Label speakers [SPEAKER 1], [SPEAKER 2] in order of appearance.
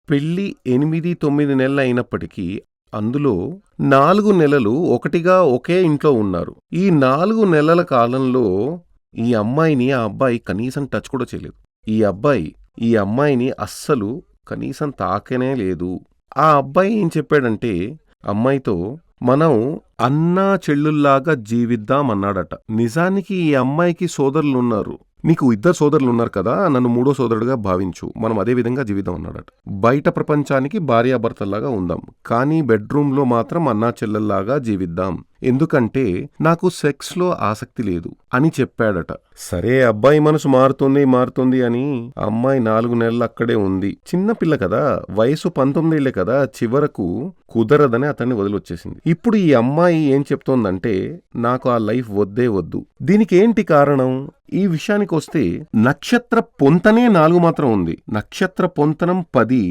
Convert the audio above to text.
[SPEAKER 1] పెళ్లి 8, 9 నెలలు అయినప్పటికీ అందులో 4 నెలలు ఒకటిగా ఒకే ఇంట్లో ఉన్నారు. ఈ 4 నెలల కాలంలో ఈ అమ్మాయిని ఆ అబ్బాయి కనీసం టచ్ కూడా చేయలేదు. ఈ అబ్బాయి ఈ అమ్మాయిని అస్సలు కనీసం తాకనే లేదు. ఆ అబ్బాయి ఏం చెప్పాడంటే అమ్మాయితో, మనం అన్నా చెల్లుల్లాగా జీవిద్దాం అన్నాడట. నిజానికి ఈ అమ్మాయికి సోదరులున్నారు. నీకు 2 సోదరులున్నారు కదా, నన్ను 3వ సోదరుడిగా భావించు, మనం అదే విధంగా జీవిద్దాం అన్నాడట. బయట ప్రపంచానికి భార్యాభర్తల్లాగా ఉందాం, కానీ బెడ్రూమ్లో మాత్రం అన్నా చెల్లెల్లాగా జీవిద్దాం, ఎందుకంటే నాకు సెక్స్లో ఆసక్తి లేదు అని చెప్పాడట. సరే, అబ్బాయి మనసు మారుతుంది అని అమ్మాయి 4 నెలలు అక్కడే ఉంది. చిన్నపిల్ల కదా, వయసు 19 ఏళ్లే కదా, చివరకు కుదరదని అతన్ని వదిలొచ్చేసింది. ఇప్పుడు ఈ అమ్మాయి ఏం చెప్తోందంటే, నాకు ఆ లైఫ్ వద్దే వద్దు. దీనికి ఏంటి కారణం? ఈ విషయానికి వస్తే నక్షత్ర పొంతనే 4 మాత్రం ఉంది. నక్షత్ర పొంతనం 10,